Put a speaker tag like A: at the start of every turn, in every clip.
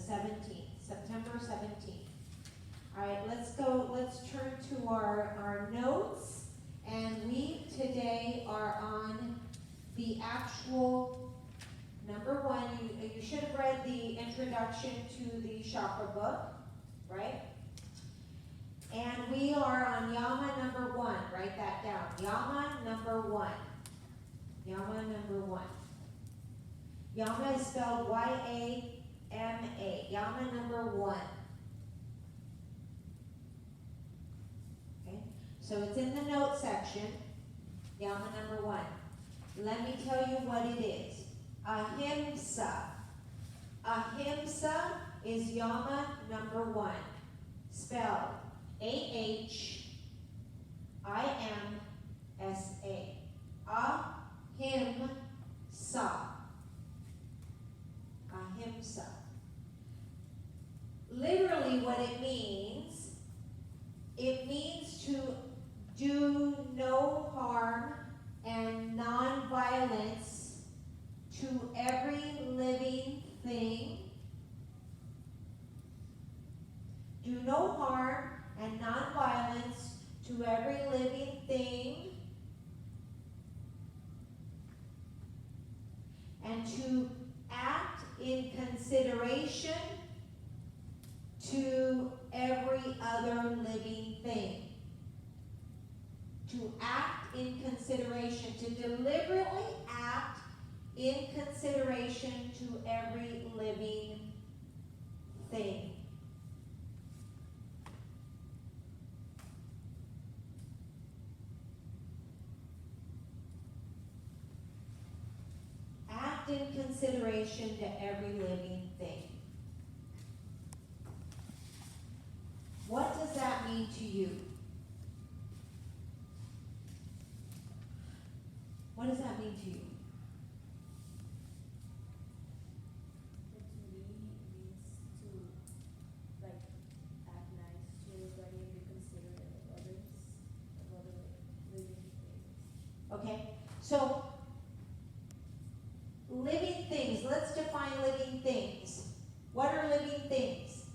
A: 17th, September 17th. All right, let's turn to our notes, and we today are on the actual number one. You should have read the introduction to the chakra book, right? And we are on Yama number 1. Write that down. Yama number 1. Yama number 1. Yama is spelled Y-A-M-A. Yama number 1. Okay? So it's in the note section. Yama number 1. Let me tell you what it is. Ahimsa. Ahimsa is Yama number 1. Spelled A-H-I-M-S-A. Ahimsa. Ahimsa. Literally what it means to do no harm and non-violence to every living thing. Do no harm and non-violence to every living thing, and to act in consideration to every other living thing. To act in consideration, to deliberately act in consideration to every living thing. Act in consideration to every living thing. What does that mean to you? What does that mean to you?
B: To me, it means to like act nice to everybody and be considerate of others, of other living things.
A: Okay, so living things, let's define living things. What are living things?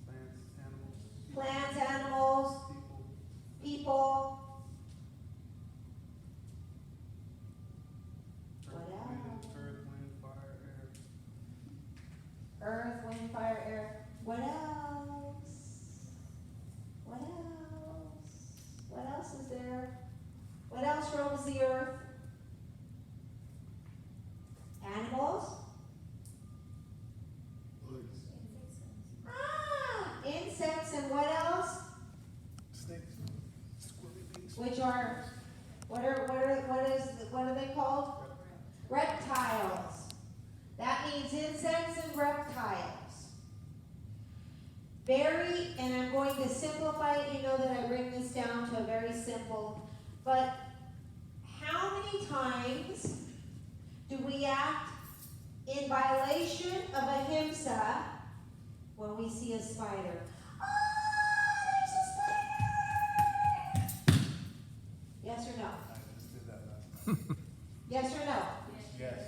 C: Plants, animals.
A: Plants, animals, people. What else?
C: Earth, wind, fire, air.
A: Earth, wind, fire, air. What else? What else? What else is there? What else roams the earth? Animals?
C: Bugs.
A: Insects, and what else?
C: Snakes. Squirrely.
A: Which are, what are they called? Reptiles. That means insects and reptiles. And I'm going to simplify it. You know that I bring this down to a very simple, but how many times do we act in violation of ahimsa when we see a spider? There's a spider! Yes or no?
C: I just did that last time.
A: Yes or no?
C: Yes.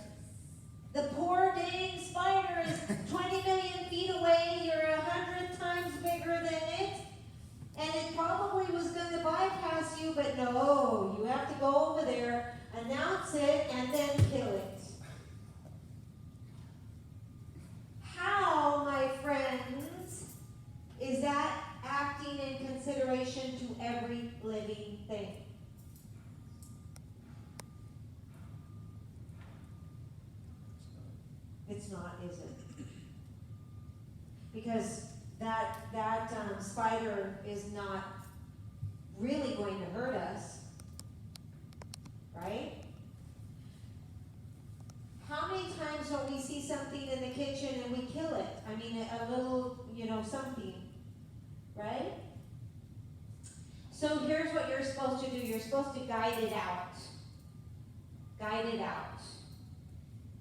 A: The poor dang spider is 20 million feet away. You're 100 times bigger than it. And it probably was going to bypass you, but no, you have to go over there, announce it, and then kill it. How, my friends, is that acting in consideration to every living thing? It's not, is it? Because that spider is not really going to hurt us, right? How many times don't we see something in the kitchen and we kill it? I mean, a little, something, right? So here's what you're supposed to do. You're supposed to guide it out. Guide it out.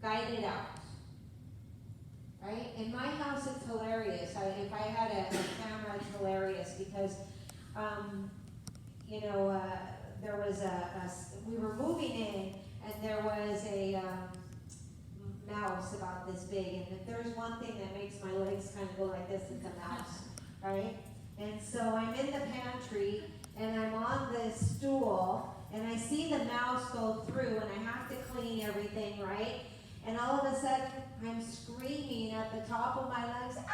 A: Guide it out. Right? In my house, it's hilarious. If I had a camera, it's hilarious because, there was we were moving in, and there was a mouse about about this big, and if there's one thing that makes my legs kind of go like this, it's a mouse, right? And so I'm in the pantry, and I'm on this stool, and I see the mouse go through, and I have to clean everything, right? And all of a sudden, I'm screaming at the top of my lungs, ah!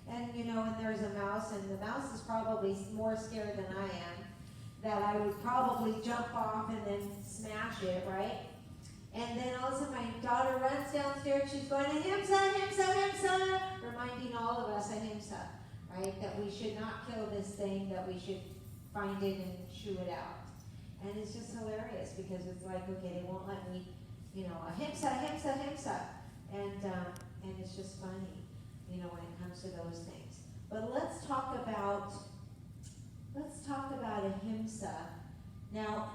A: And you know, and there's a mouse, and the mouse is probably more scared than I am, that I would probably jump off and then smash it, right? And then all of a sudden my daughter runs downstairs, she's going, Ahimsa, Ahimsa, Ahimsa, reminding all of us Ahimsa, right? That we should not kill this thing, that we should find it and shoo it out. And it's just hilarious because it's like, okay, they won't let me, you know, Ahimsa, Ahimsa, Ahimsa. And it's just funny, you know, when it comes to those things. But let's talk about Ahimsa. Now,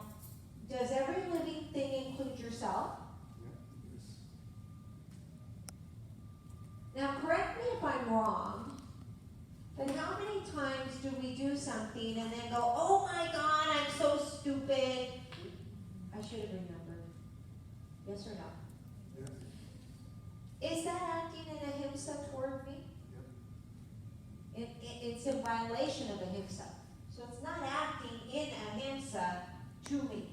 A: does every living thing include yourself?
C: Yes.
A: Now, correct me if I'm wrong, but how many times do we do something and then go, oh my God, I'm so stupid? I should have remembered. Yes or no?
C: Yes.
A: Is that acting in Ahimsa toward me?
C: Yep.
A: It's a violation of Ahimsa. So it's not acting in Ahimsa to me.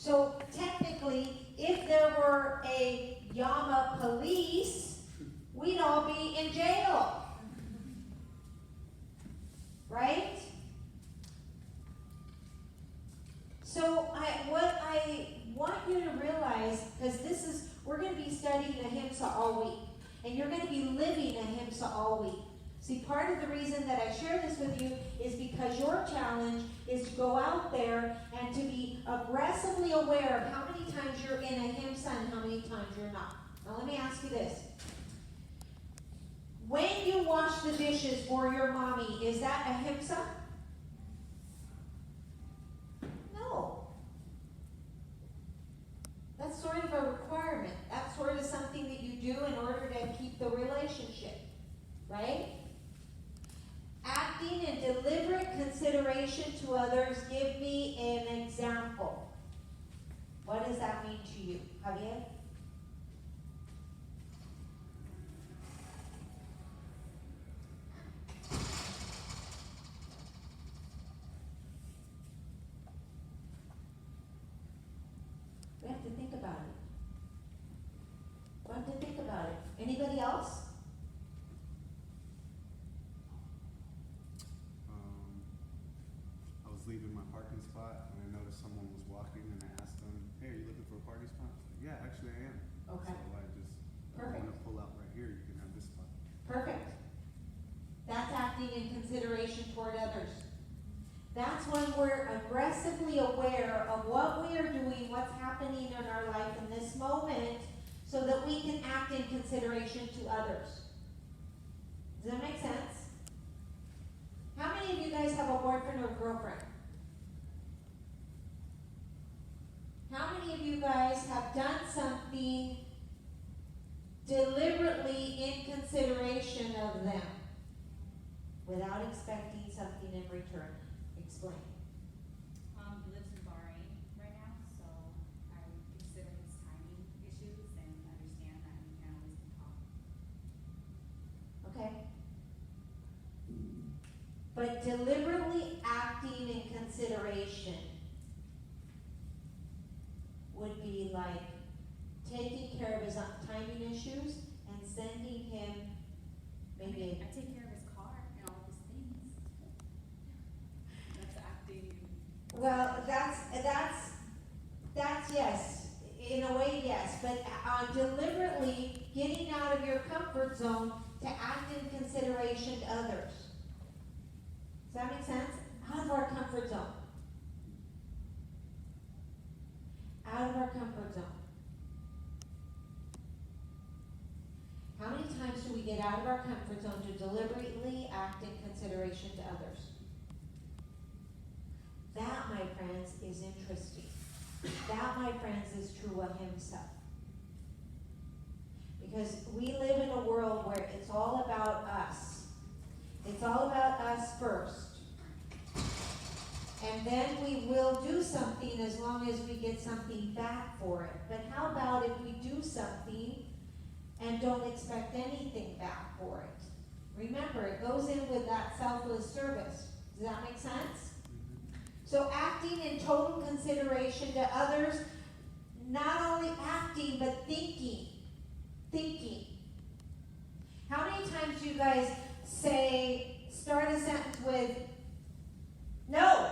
A: So technically, if there were a Yama police, we'd all be in jail. Right? So what I want you to realize, because we're going to be studying Ahimsa all week, and you're going to be living Ahimsa all week. See, part of the reason that I share this with you is because your challenge is to go out there and to be aggressively aware of how many times you're in Ahimsa and how many times you're not. Now let me ask you this. When you wash the dishes for your mommy, is that Ahimsa? No. That's sort of a requirement. That's sort of something that you do in order to keep the relationship, right? Acting in deliberate consideration to others. Give me an example. What does that mean to you, Javier? We have to think about it. We have to think about it. Anybody else?
C: I was leaving my parking spot and I noticed someone was walking and I asked them, hey, are you looking for a parking spot? Yeah, actually I am.
A: Okay.
C: So I just
A: Perfect.
C: want to pull out right here. You can have this spot.
A: Perfect. That's acting in consideration toward others. That's when we're aggressively aware of what we are doing, what's happening in our life in this moment, so that we can act in consideration to others. Does that make sense? How many of you guys have a boyfriend or girlfriend? How many of you guys have done something deliberately in consideration of them without expecting something in return? Explain.
B: He lives in Bahrain right now, so I consider his timing issues and understand that he can't always be calm.
A: Okay? But deliberately acting in consideration would be like taking care of his timing issues and sending him maybe
B: I take care of his car and all of his things. That's acting.
A: well, that's yes, in a way yes, but deliberately getting out of your comfort zone to act in consideration to others. Does that make sense? Out of our comfort zone. Out of our comfort zone. How many times do we get out of our comfort zone to deliberately act in consideration to others? That, my friends, is interesting. That, my friends, is true Ahimsa. Because we live in a world where it's all about us. It's all about us first. And then we will do something as long as we get something back for it. But how about if we do something and don't expect anything back for it? Remember, it goes in with that selfless service. Does that make sense? So acting in total consideration to others, not only acting, but thinking. Thinking. How many times do you guys start a sentence with, no?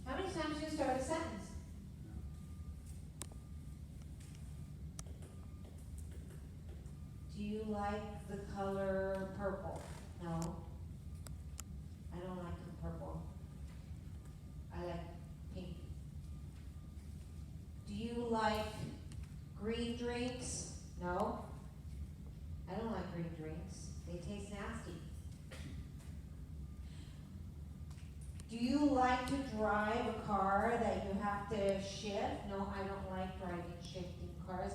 A: How many times do you start a sentence? Do you like the color purple? No. I don't like purple. I like pink. Do you like green drinks? No. I don't like green drinks. They taste nasty. Do you like to drive a car that you have to shift? No, I don't like driving shifting cars.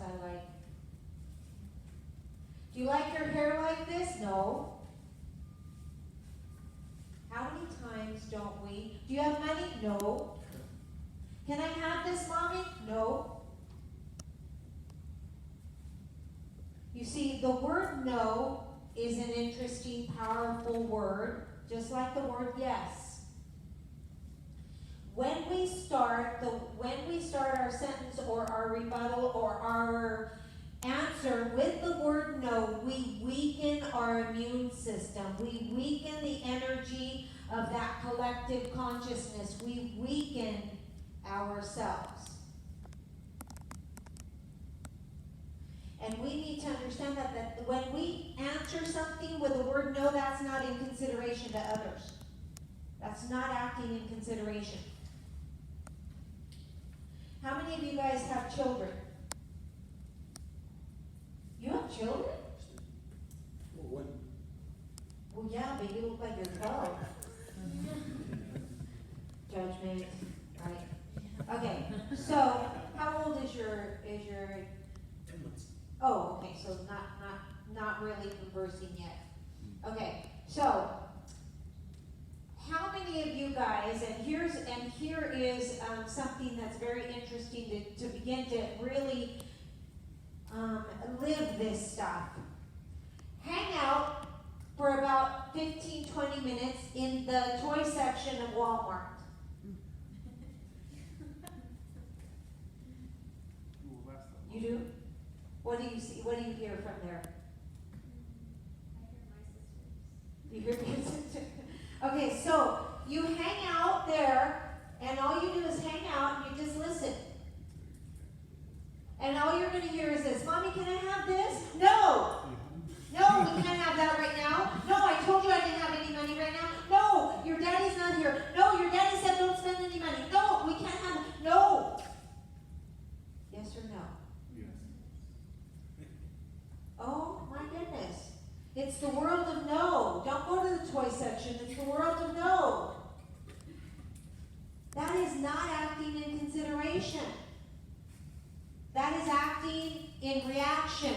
A: Do you like your hair like this? No. How many times don't we? Do you have money? No. Can I have this, Mommy? No. You see, the word no is an interesting, powerful word, just like the word yes. When we start our sentence or our rebuttal or our answer with the word no, we weaken our immune system. We weaken the energy of that collective consciousness. We weaken ourselves. And we need to understand that when we answer something with the word no, that's not in consideration to others. That's not acting in consideration. How many of you guys have children? You have children? Well, yeah, but you look like you're 12. Judgment, right? Okay, so how old is your
D: 10 months.
A: Oh, okay, so not really conversing yet. Okay, so how many of you guys, and here is something that's very interesting to begin to really live this stuff. Hang out for about 15-20 minutes in the toy section of Walmart. You do? What do you see? What do you hear from there?
B: I hear my sisters.
A: You hear your sister? Okay, so you hang out there, and all you do is hang out, and you just listen. And all you're going to hear is this: Mommy, can I have this? No! No, we can't have that right now. No, I told you I didn't have any money right now. No, your daddy's not here. No, your daddy said don't spend any money. No, we can't have it. No. Yes or no?
C: Yes.
A: Oh, my goodness. It's the world of no. Don't go to the toy section. It's the world of no. That is not acting in consideration. That is acting in reaction.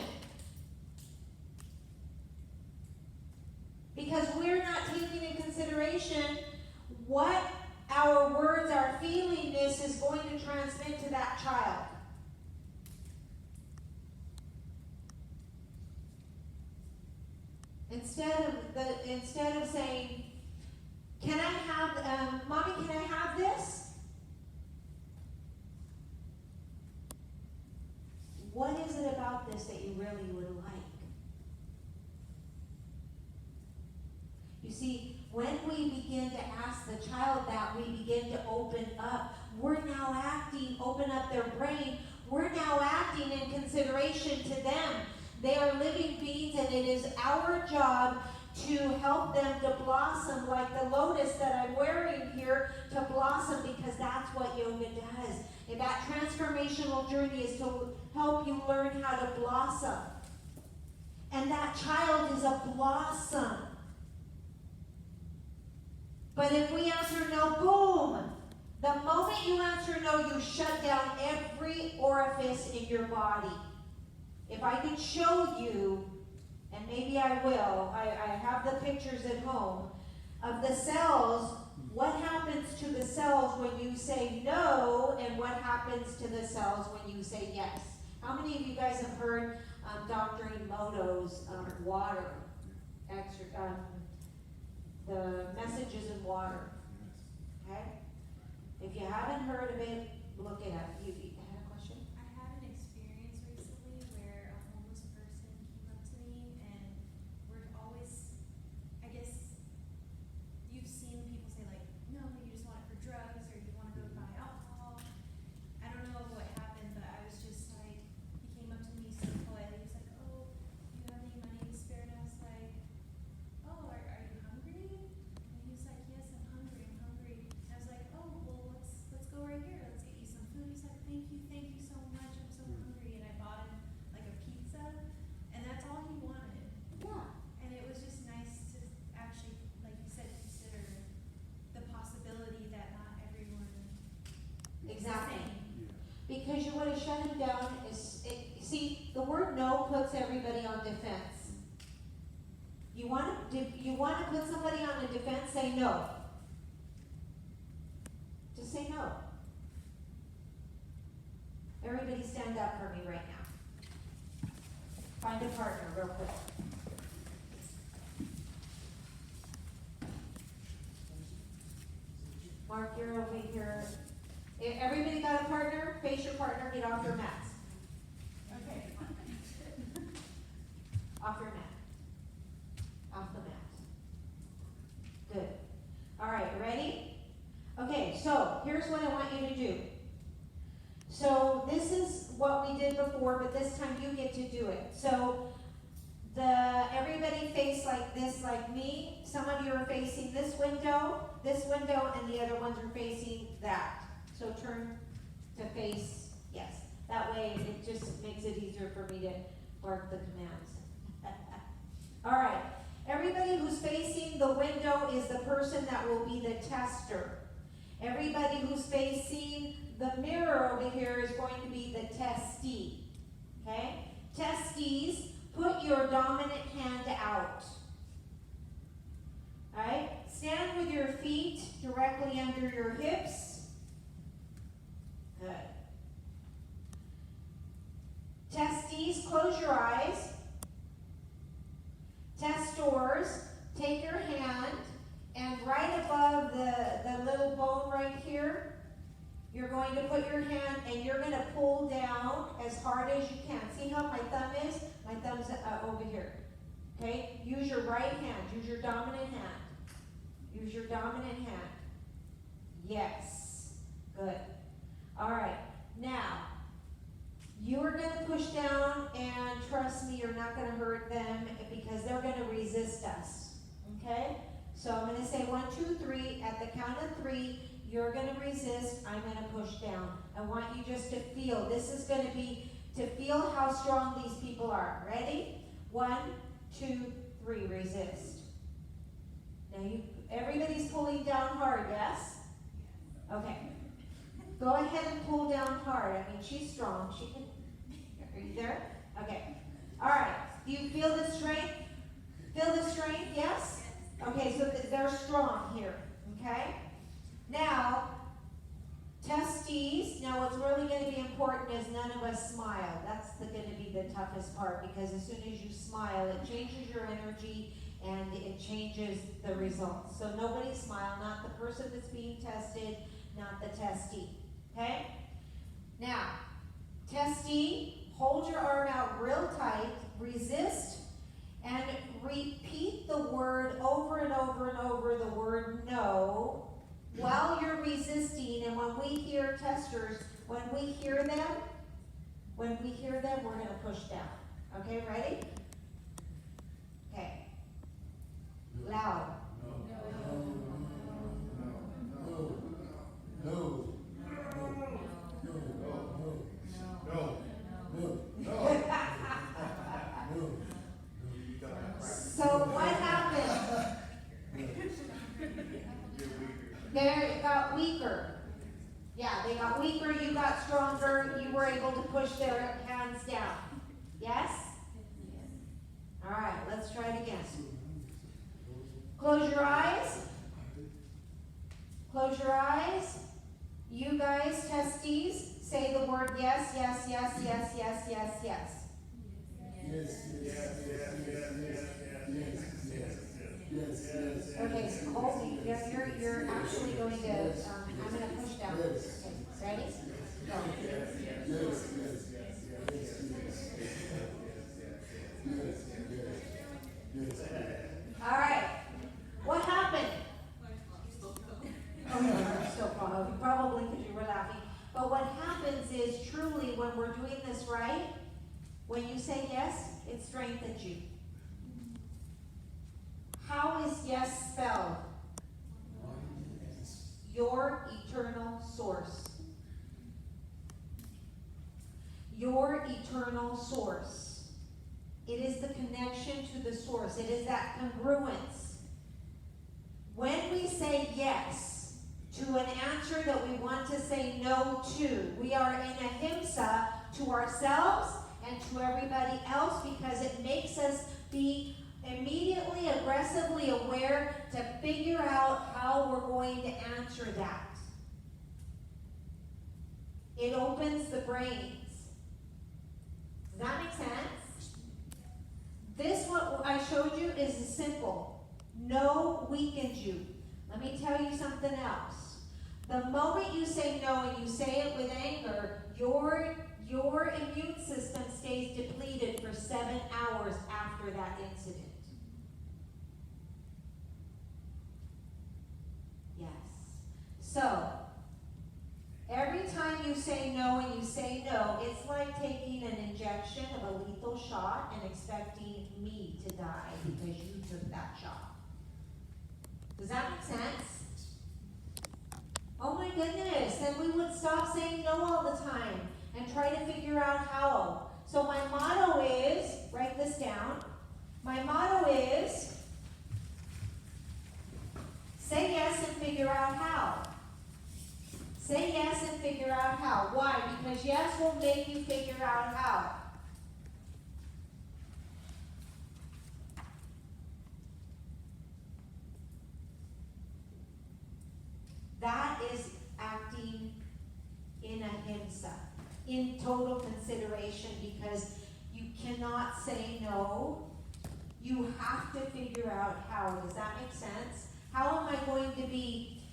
A: Because we're not taking in consideration what our words, our feelingness is going to transmit to that child. Instead of saying, can I have, Mommy, can I have this? What is it about this that you really would like? You see, when we begin to ask the child that, we begin to open up. We're now acting, open up their brain. We're now acting in consideration to them. They are living beings, and it is our job to help them to blossom like the lotus that I'm wearing here, to blossom, because that's what yoga does. And that transformational journey is to help you learn how to blossom. And that child is a blossom. But if we answer no, boom. The moment you answer no, you shut down every orifice in your body. If I could show you and maybe I will, I have the pictures at home, of the cells, what happens to the cells when you say no, and what happens to the cells when you say yes. How many of you guys have heard Dr. Emoto's water, the messages in water? Okay? If you haven't heard of it, look it up. You had a question?
B: I had an experience recently where a homeless person came up to me and we're always, I guess, you've seen people say like, no, you just want it for drugs or you want to go buy alcohol. I don't know what happened, but I was just like, he came up to me so politely, he was like, oh, do you have any money to spare? And I was like, oh, are you hungry? And he was like, yes, I'm hungry. And I was like, oh, well, let's go right here. Let's get you some food. He's like, thank you so much. I'm so hungry. And I bought him like a pizza, and that's all he wanted.
A: Yeah.
B: And it was just nice to actually, like you said, consider the possibility that not everyone is the
A: Exactly.
B: same.
C: Yeah.
A: Because you want to shut him down see, the word no puts everybody on defense. You want to put somebody on a defense, say no. Just say no. Everybody stand up for me right now. Find a partner real quick. Mark, you're over here. Everybody got a partner? Face your partner, get off your mats. Okay. Off your mat. Off the mat. Good. All right, ready? Okay, so here's what I want you to do. So this is what we did before, but this time you get to do it. So everybody face like this, like me. Some of you are facing this window, and the other ones are facing that. So turn to face, yes. That way it just makes it easier for me to bark the commands. All right. Everybody who's facing the window is the person that will be the tester. Everybody who's facing the mirror over here is going to be the testee. Okay? Testees, put your dominant hand out. All right? Stand with your feet directly under your hips. Good. Testees, close your eyes. Testors, take your hand and right above the little bone right here, you're going to put your hand and you're going to pull down as hard as you can. See how my thumb is? My thumb's over here. Okay? Use your right hand. Use your dominant hand. Use your dominant hand. Yes. Good. All right. Now, you're going to push down, and trust me, you're not going to hurt them because they're going to resist us. Okay? So I'm going to say 1, 2, 3. At the count of 3, you're going to resist. I'm going to push down. I want you just to feel. This is going to be to feel how strong these people are. Ready? 1, 2, 3. Resist. Now everybody's pulling down hard, yes? Okay. Go ahead and pull down hard. I mean, she's strong. She can. Are you there? Okay. All right. Do you feel the strength? Feel the strength? Yes? Okay, so they're strong here. Okay? Now, testees. Now, what's really going to be important is none of us smile. That's going to be the toughest part because as soon as you smile, it changes your energy and it changes the results. So nobody smile, not the person that's being tested, not the testee. Okay? Now, testee, hold your arm out real tight, resist, and repeat the word over and over and over, the word no, while you're resisting. And when we hear testers, when we hear them, we're going to push down. Okay, ready? Okay. Loud. So what happened? They got weaker. Yeah, they got weaker, you got stronger, you were able to push their hands down. Yes? All right, let's try it again. Close your eyes. Close your eyes. You guys, testes, say the word yes, yes, yes, yes, yes, yes, yes. Okay, so hold me. You're actually going to, I'm going to push down. Okay, ready? Go. All right. What happened? Oh, you're still probably because you were laughing. But what happens is truly when we're doing this right, when you say yes, it strengthens you. How is yes spelled? Your eternal source. Your eternal source. It is the connection to the source. It is that congruence. When we say yes to an answer that we want to say no to, we are in ahimsa to ourselves and to everybody else because it makes us be immediately, aggressively aware to figure out how we're going to answer that. It opens the brains. Does that make sense? This, what I showed you, is simple. No weakens you. Let me tell you something else. The moment you say no and you say it with anger, your immune system stays depleted for 7 hours after that incident. Yes. So, every time you say no and you say no, it's like taking an injection of a lethal shot and expecting me to die because you took that shot. Does that make sense? Oh my goodness, then we would stop saying no all the time and try to figure out how. So my motto is, write this down, my motto is, say yes and figure out how. Say yes and figure out how. Why? Because yes will make you figure out how. That is acting in ahimsa, in total consideration, because you cannot say no. You have to figure out how. Does that make sense? How am I going to be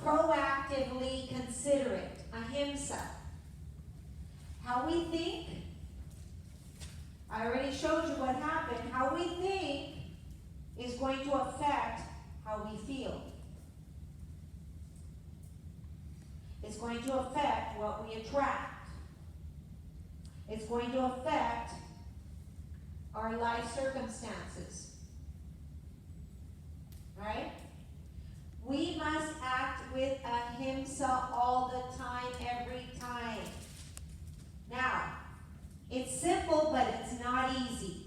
A: proactively considerate? Ahimsa. How we think, I already showed you what happened. How we think is going to affect how we feel. It's going to affect what we attract. It's going to affect our life circumstances. Right? We must act with ahimsa all the time, every time. Now, it's simple, but it's not easy.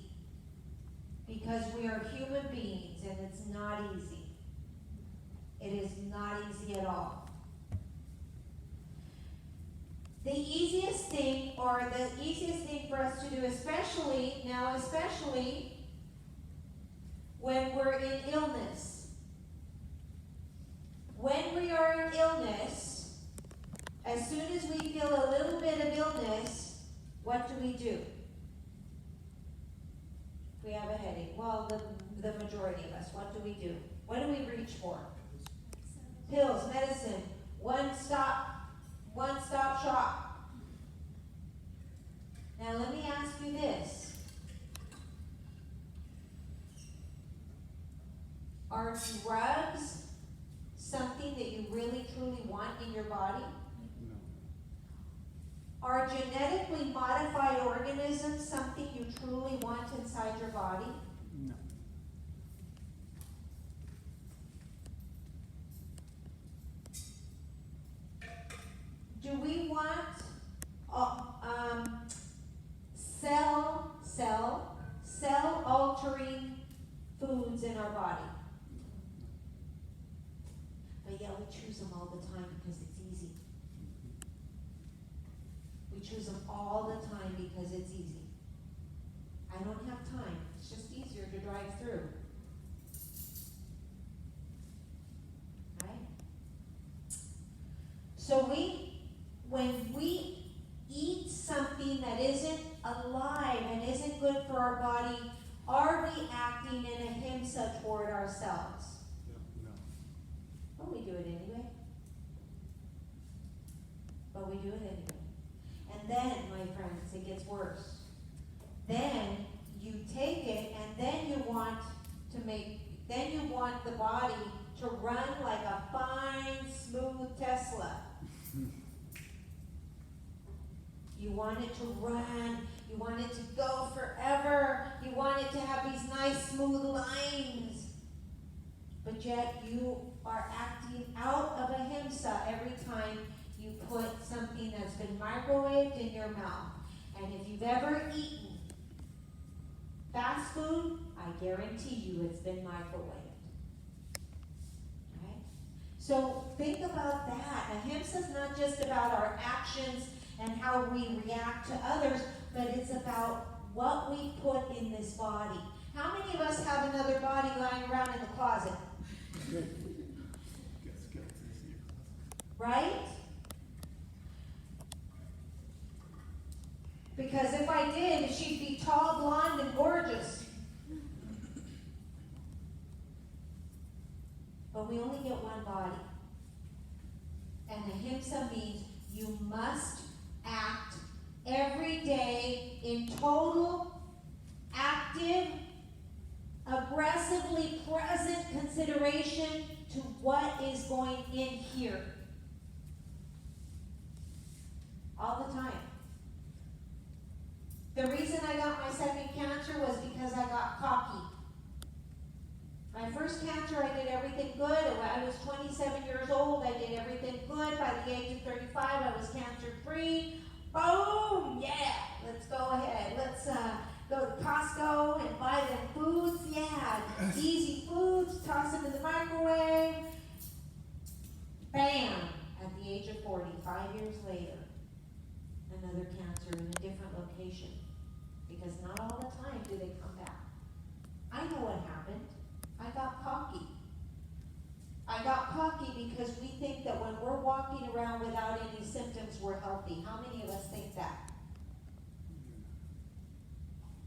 A: Because we are human beings, and it's not easy. It is not easy at all. The easiest thing for us to do, especially when we're in illness. When we are in illness, as soon as we feel a little bit of illness, what do? If we have a headache, well, the majority of us, what do? What do we reach for? Pills, medicine, one-stop shop. Now let me ask you this. Are drugs something that you really truly want in your body?
C: No.
A: Are genetically modified organisms something you truly want inside your body?
C: No.
A: Do we want cell altering foods in our body? But yet we choose them all the time because it's easy. We choose them all the time because it's easy. I don't have time. It's just easier to drive through. Right? So when we eat something that isn't alive and isn't good for our body, are we acting in ahimsa toward ourselves?
C: No.
A: But we do it anyway. But we do it anyway. And then, my friends, it gets worse. Then you take it and then you want the body to run like a fine, smooth Tesla. You want it to run, you want it to go forever, you want it to have these nice smooth lines. But yet you are acting out of ahimsa every time you put something that's been microwaved in your mouth. And if you've ever eaten fast food, I guarantee you it's been microwaved. Right? So think about that. Ahimsa is not just about our actions and how we react to others, but it's about what we put in this body. How many of us have another body lying around in the closet? Right? Because if I did, she'd be tall, blonde, and gorgeous. But we only get one body. And ahimsa means you must act every day in total, active, aggressively present consideration to what is going in here. All the time. The reason I got my second cancer was because I got cocky. My first cancer, I did everything good. I was 27 years old. I did everything good. By the age of 35, I was cancer-free. Boom! Yeah! Let's go ahead. Let's go to Costco and buy them foods. Yeah! Easy foods. Toss them in the microwave. Bam! At the age of 40, 5 years later, another cancer in a different location. Because not all the time do they come back. I know what happened. I got cocky. I got cocky because we think that when we're walking around without any symptoms, we're healthy. How many of us think that?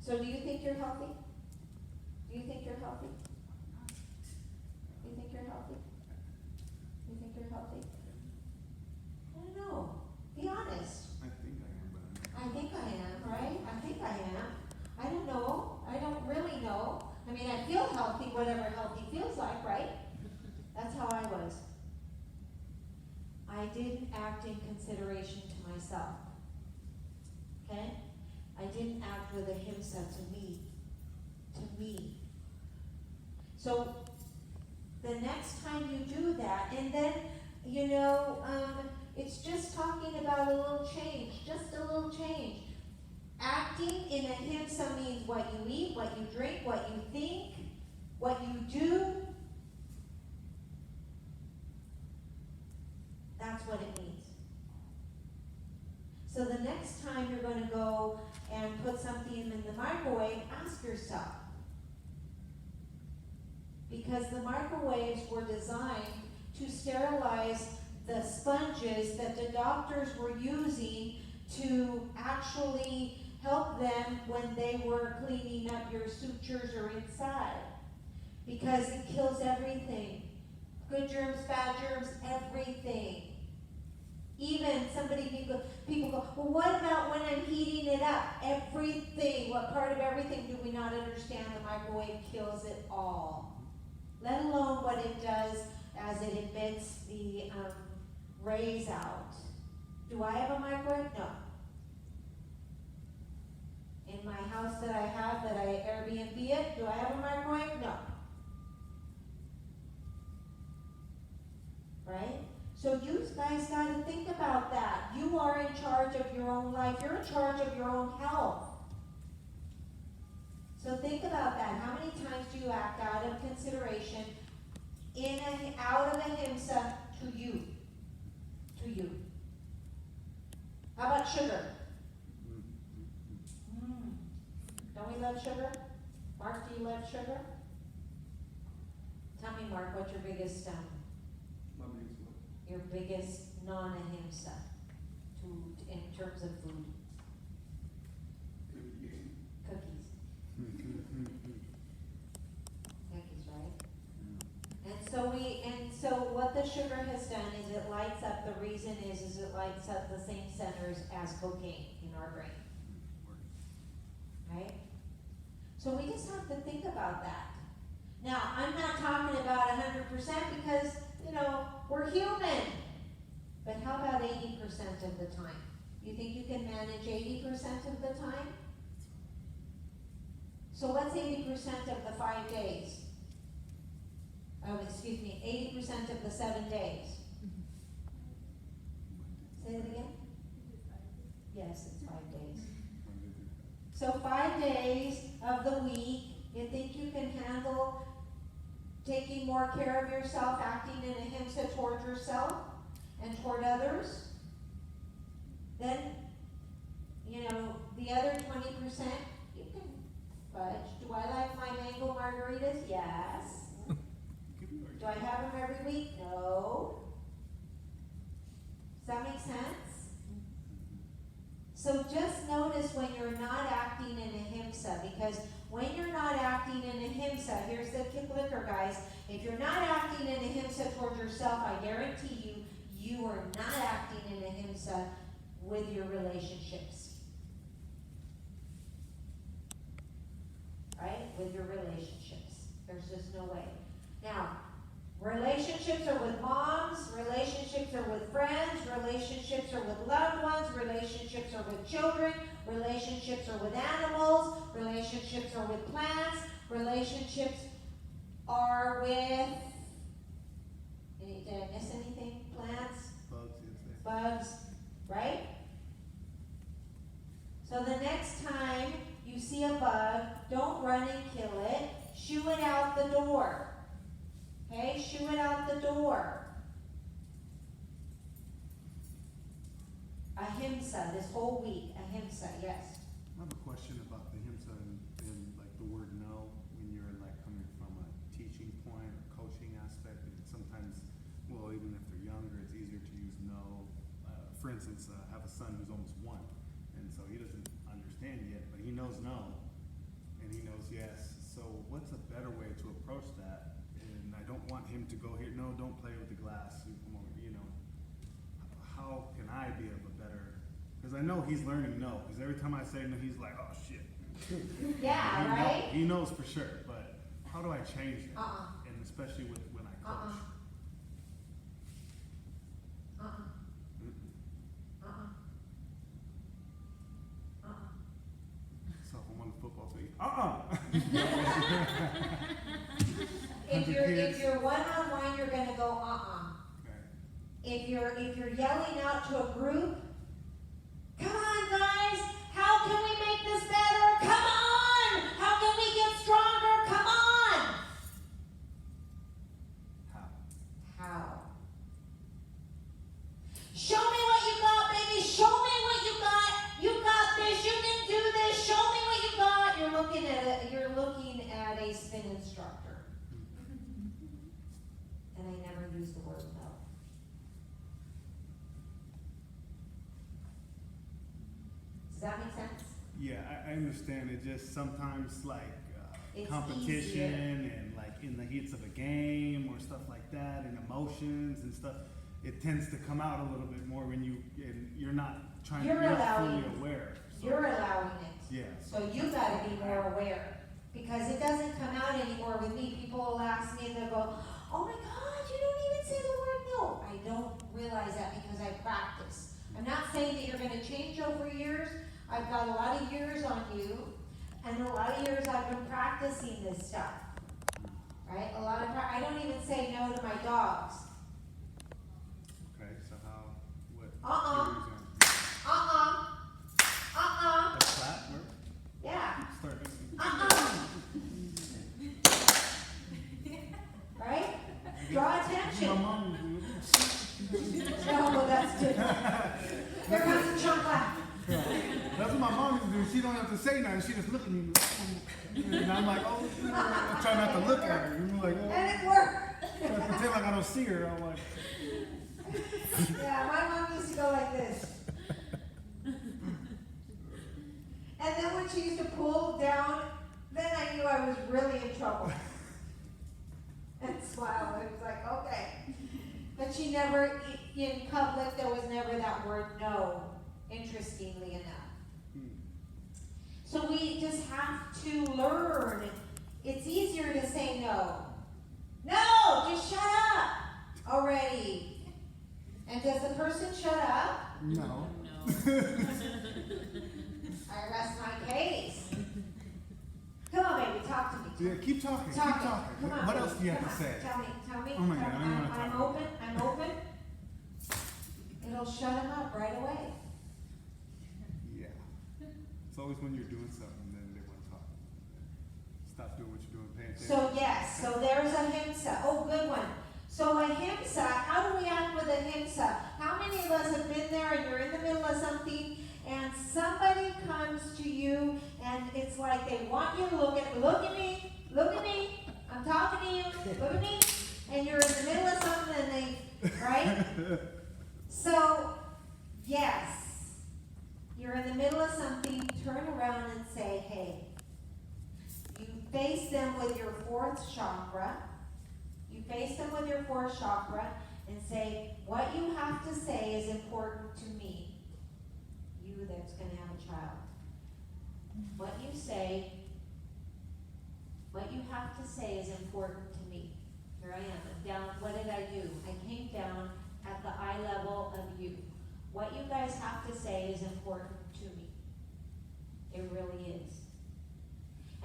A: So do you think you're healthy? Do you think you're healthy? Do you think you're healthy? Do you think you're healthy? I don't know. Be honest.
C: I think I am, but
A: I think I am, right? I think I am. I don't know. I don't really know. I mean, I feel healthy, whatever healthy feels like, right? That's how I was. I didn't act in consideration to myself. Okay? I didn't act with ahimsa to me. To me. So, the next time you do that, and then, it's just talking about a little change, just a little change. Acting in ahimsa means what you eat, what you drink, what you think, what you do. That's what it means. So the next time you're going to go and put something in the microwave, ask yourself. Because the microwaves were designed to sterilize the sponges that the doctors were using to actually help them when they were cleaning up your sutures or inside. Because it kills everything. Good germs, bad germs, everything. Even people go, well, what about when I'm heating it up? Everything. What part of everything do we not understand? The microwave kills it all. Let alone what it does as it emits the rays out. Do I have a microwave? No. In my house that I have, that I Airbnb it, do I have a microwave? No. Right? So you guys got to think about that. You are in charge of your own life. You're in charge of your own health. So think about that. How many times do you act out of consideration, out of ahimsa to you? To you. How about sugar? Don't we love sugar? Mark, do you love sugar? Tell me, Mark, what's your biggest,
C: My biggest one.
A: your biggest non-ahimsa in terms of food? Cookies. Cookies, right? And so what the sugar has done is it lights up, the reason is it lights up the same centers as cocaine in our brain, right? So we just have to think about that. Now, I'm not talking about 100% because, we're human. But how about 80% of the time? You think you can manage 80% of the time? So what's 80% of the 5 days? Oh, excuse me, 80% of the 7 days. Say it again? Yes, it's 5 days. So 5 days of the week, you think you can handle taking more care of yourself, acting in ahimsa toward yourself and toward others? Then, the other 20%, you can fudge. Do I like my mango margaritas? Yes. Do I have them every week? No. Does that make sense? So just notice when you're not acting in ahimsa, because when you're not acting in ahimsa, here's the kicker, guys. If you're not acting in ahimsa toward yourself, I guarantee you are not acting in ahimsa with your relationships. Right? With your relationships. There's just no way. Now, relationships are with moms, relationships are with friends, relationships are with loved ones, relationships are with children, relationships are with animals, relationships are with plants, relationships are with, did I miss anything? Plants? Bugs, right? So the next time you see a bug, don't run and kill it, shoo it out the door. Okay, shoo it out the door. Ahimsa, this whole week, ahimsa, yes.
C: I have a question about the ahimsa and like the word no, when you're like coming from a teaching point or coaching aspect, and sometimes, well, even if they're younger, it's easier to use no. For instance, I have a son who's almost 1, and so he doesn't understand yet, but he knows no, and he knows yes. So what's a better way to approach that? And I don't want him to go here, no, don't play with the glass, how can I be of a better, because I know he's learning no, because every time I say no, he's like, oh shit.
A: Yeah, right?
C: He knows for sure, but how do I change it? And especially when I coach. So if I'm on the football team,
A: If you're one-on-one, you're gonna go
C: Okay.
A: If you're yelling out to a group, come on guys, how can we make this better? Come on! How can we get stronger? Come on! How? Show me what you got, baby. Show me what you got. You got this. You can do this. Show me what you got. You're looking at a spin instructor. And I never use the word no. Does that make sense?
C: Yeah, I understand. It just sometimes like
A: It's
C: competition
A: easier.
C: and like in the heats of a game or stuff like that, and emotions and stuff. It tends to come out a little bit more when you're not trying.
A: You're
C: not
A: allowing
C: fully
A: it.
C: aware. So,
A: You're allowing it.
C: yeah.
A: So you gotta be more aware. Because it doesn't come out anymore with me. People will ask me and they'll go, oh my God, you don't even say the word no. I don't realize that because I practice. I'm not saying that you're gonna change over years. I've got a lot of years on you, and a lot of years I've been practicing this stuff. Right? I don't even say no to my dogs.
C: Okay, so what? A clap work?
A: Yeah.
C: Start.
A: Right? Draw attention.
C: My mom used to do.
A: No, well, that's different. Here comes the chunk clap.
C: That's what my mom used to do. she don't have to say nothing. She just look at me, and I'm like, oh, I try not to look at her. You know, like, oh,
A: And it worked.
C: I pretend like I don't see her. I'm like,
A: Yeah, my mom used to go like this. And then when she used to pull down, then I knew I was really in trouble. And smile, it was like, okay. But she never, in public, there was never that word no, interestingly enough. So we just have to learn. It's easier to say no. No, just shut up already. And does the person shut up?
C: no.
A: I rest my case. Come on, baby, talk to me.
C: Yeah, keep talking.
A: Talk
C: Keep
A: to me.
C: talking.
A: Come on,
C: What
A: baby.
C: else do you have
A: Come
C: to
A: on.
C: say?
A: Tell me.
C: Oh my God, I don't wanna
A: I'm
C: talk.
A: open. It'll shut him up right away.
C: Yeah. It's always when you're doing something, then they want to talk. Stop doing what you're doing, pay attention.
A: So yes, so there's ahimsa. Oh, good one. So ahimsa, how do we act with ahimsa? How many of us have been there and you're in the middle of something and somebody comes to you and it's like they want you to look at me, I'm talking to you, look at me, and you're in the middle of something and they, right? So, yes, you're in the middle of something, turn around and say, hey. You face them with your fourth chakra. You face them with your fourth chakra and say, what you have to say is important to me. You that's going to have a child. What you have to say is important to me. Here I am. I'm down. What did I do? I came down at the eye level of you. What you guys have to say is important to me. It really is.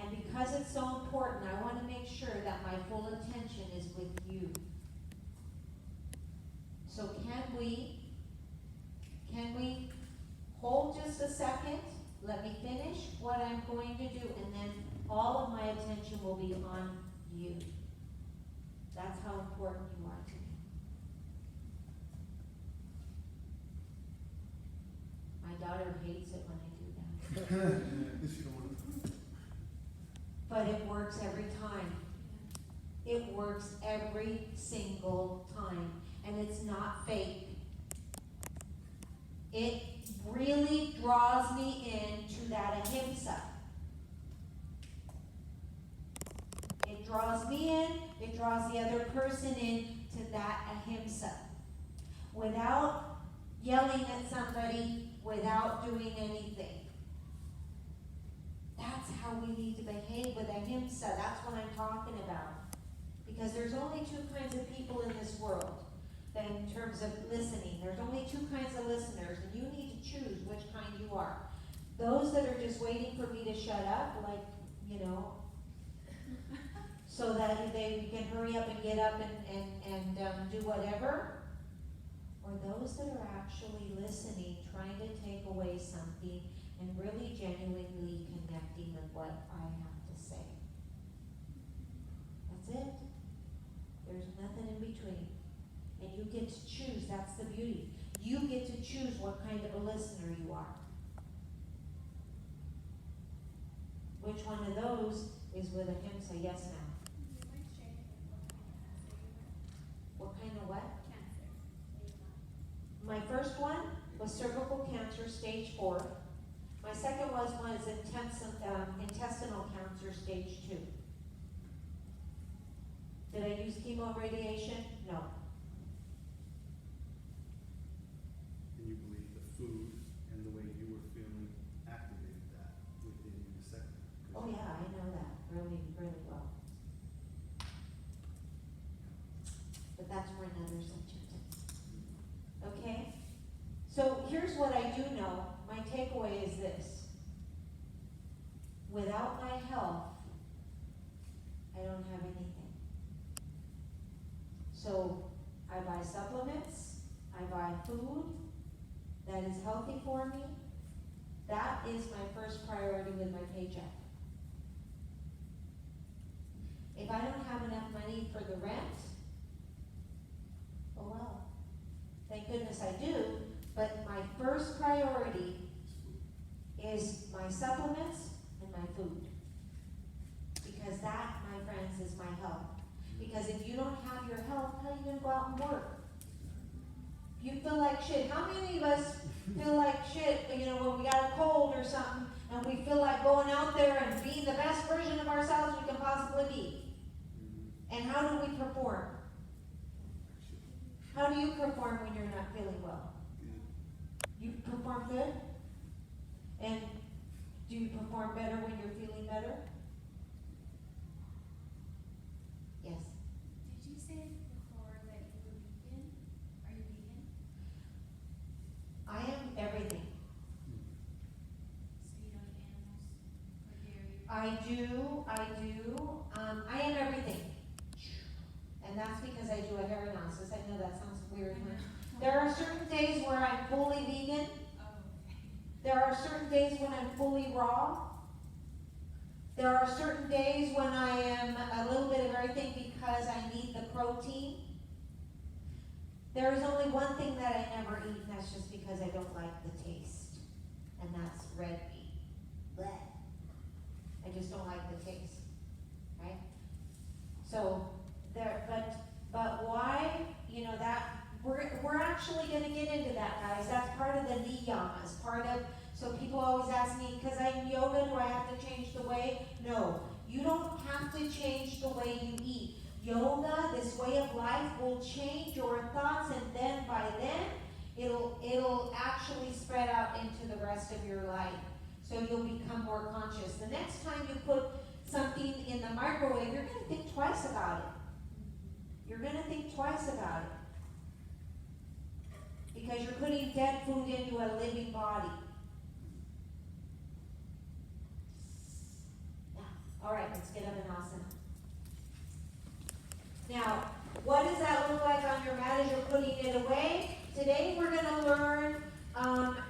A: And because it's so important, I want to make sure that my full attention is with you. So can we hold just a second? Let me finish what I'm going to do, and then all of my attention will be on you. That's how important you are to me. My daughter hates it when I do that.
C: She don't want to.
A: But it works every time. It works every single time. And it's not fake. It really draws me into that ahimsa. It draws me in, it draws the other person in to that ahimsa. Without yelling at somebody, without doing anything. That's how we need to behave with ahimsa. That's what I'm talking about. Because there's only two kinds of people in this world. That in terms of listening, there's only two kinds of listeners, and you need to choose which kind you are. Those that are just waiting for me to shut up, like, so that they can hurry up and get up and do whatever. Or those that are actually listening, trying to take away something, and really genuinely connecting with what I have to say. That's it. There's nothing in between. And you get to choose. That's the beauty. You get to choose what kind of a listener you are. Which one of those is with ahimsa? Yes, ma'am. What kind of what? My first one was cervical cancer, stage 4. My second was intestinal cancer, stage 2. Did I use chemo and radiation? No.
C: And you believe the food and the way you were feeling activated that within you the second?
A: Oh yeah, I know that really, really well. But that's for another subject. Okay? So here's what I do know. My takeaway is this. Without my health, I don't have anything. So I buy supplements, I buy food that is healthy for me. That is my first priority with my paycheck. If I don't have enough money for the rent, oh well. Thank goodness I do, but my first priority is my supplements and my food. Because that, my friends, is my health. Because if you don't have your health, how are you gonna go out and work? You feel like shit. How many of us feel like shit, you know, when we got a cold or something, and we feel like going out there and being the best version of ourselves we can possibly be? And how do we perform? How do you perform when you're not feeling well? You perform good? And do you perform better when you're feeling better? Yes.
B: Did you say before that you were vegan? Are you vegan?
A: I am everything.
B: So you don't eat animals or dairy?
A: I am everything. And that's because I do a hair analysis. I know that sounds weird. Huh? There are certain days where I'm fully vegan.
B: Oh, okay.
A: There are certain days when I'm fully raw. There are certain days when I am a little bit of everything because I need the protein. There is only one thing that I never eat, and that's just because I don't like the taste. And that's red meat. Blech. I just don't like the taste. Right? So but why, you know, that we're actually gonna get into that, guys. That's part of the niyamas, part of, so people always ask me, because I'm yoga, do I have to change the way? No, you don't have to change the way you eat. Yoga, this way of life, will change your thoughts, and then by then, it'll actually spread out into the rest of your life. So you'll become more conscious. The next time you put something in the microwave, you're gonna think twice about it. You're gonna think twice about it. Because you're putting dead food into a living body. Yeah. All right, let's get up and asana. Now, what does that look like on your mat as you're putting it away? Today we're gonna learn,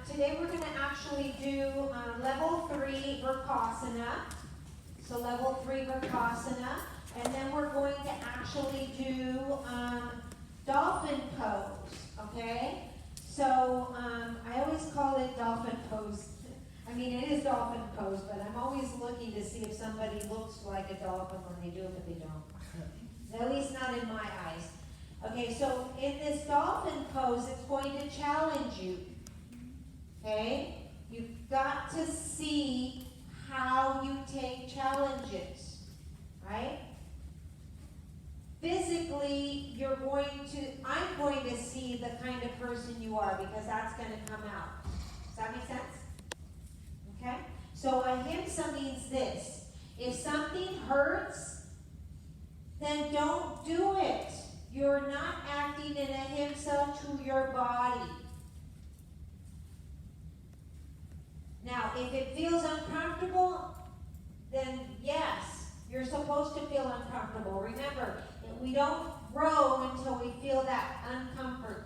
A: today we're gonna actually do level 3 Vrksasana. So level 3 Vrksasana. And then we're going to actually do dolphin pose, okay? So I always call it dolphin pose. I mean, it is dolphin pose, but I'm always looking to see if somebody looks like a dolphin when they do it, but they don't. At least not in my eyes. Okay, so in this dolphin pose, it's going to challenge you, okay? You've got to see how you take challenges, right? Physically, I'm going to see the kind of person you are because that's going to come out. Does that make sense? Okay? So ahimsa means this. If something hurts, then don't do it. You're not acting in ahimsa to your body. Now, if it feels uncomfortable, then yes, you're supposed to feel uncomfortable. Remember, we don't grow until we feel that uncomfort.